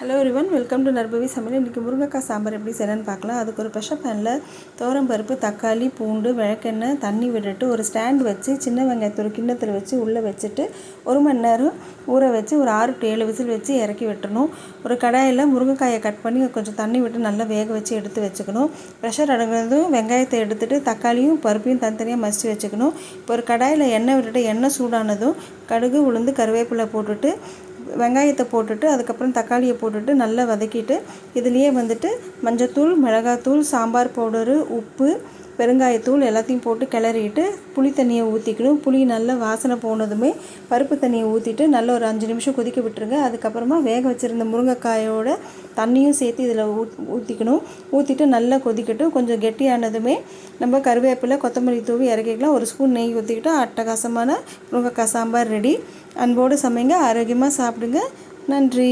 Hello everyone, welcome to நர்பவி சமையல். இன்றைக்கி முருங்கைக்காய் சாம்பார் எப்படி செய்யணும்னு பார்க்கலாம். அதுக்கு ஒரு ப்ரெஷர் பேனில் துவரம் பருப்பு, தக்காளி, பூண்டு, விளக்கெண்ணெய், தண்ணி விட்டுட்டு ஒரு ஸ்டாண்ட் வச்சு சின்ன வெங்காயத்தை ஒரு கிண்ணத்தில் வச்சு உள்ளே வச்சுட்டு 1 மணி நேரம் ஊற வச்சு ஒரு 6 to 7 விசில் வச்சு இறக்கி விட்டுறணும். ஒரு கடாயில் முருங்கைக்காயை கட் பண்ணி கொஞ்சம் தண்ணி விட்டு நல்லா வேக வச்சு எடுத்து வச்சுக்கணும். ப்ரெஷர் அடங்குறதும் வெங்காயத்தை எடுத்துகிட்டு தக்காளியும் பருப்பையும் தனித்தனியாக மசித்து வச்சுக்கணும். இப்போ ஒரு கடாயில் எண்ணெய் விட்டுட்டு எண்ணெய் சூடானதும் கடுகு, உளுந்து, கருவேப்பிலை போட்டுட்டு வெங்காயத்தை போட்டுட்டு அதுக்கப்புறம் தக்காளியை போட்டுட்டு நல்லா வதக்கிட்டு இதுலேயே மஞ்சத்தூள், மிளகாத்தூள், சாம்பார் பவுடரு, உப்பு, பெருங்காயத்தூள் எல்லாத்தையும் போட்டு கிளறிட்டு புளி தண்ணியை ஊற்றிக்கணும். புளி நல்லா வாசனை போனதுமே பருப்பு தண்ணியை ஊற்றிட்டு நல்லா ஒரு 5 நிமிஷம் கொதிக்க விட்டுருங்க. அதுக்கப்புறமா வேக வச்சுருந்த முருங்கைக்காயோட தண்ணியும் சேர்த்து இதில் ஊற்றிக்கணும். ஊற்றிட்டு நல்லா கொதிக்கட்டும். கொஞ்சம் கெட்டியானதுமே நம்ம கருவேப்பிலை, கொத்தமல்லி தூவி இறக்கிக்கலாம். 1 ஸ்பூன் நெய் ஊற்றிக்கிட்டு அட்டகாசமான முருங்கைக்காய் சாம்பார் ரெடி. அன்போடு சமைங்க, ஆரோக்கியமாக சாப்பிடுங்க. நன்றி.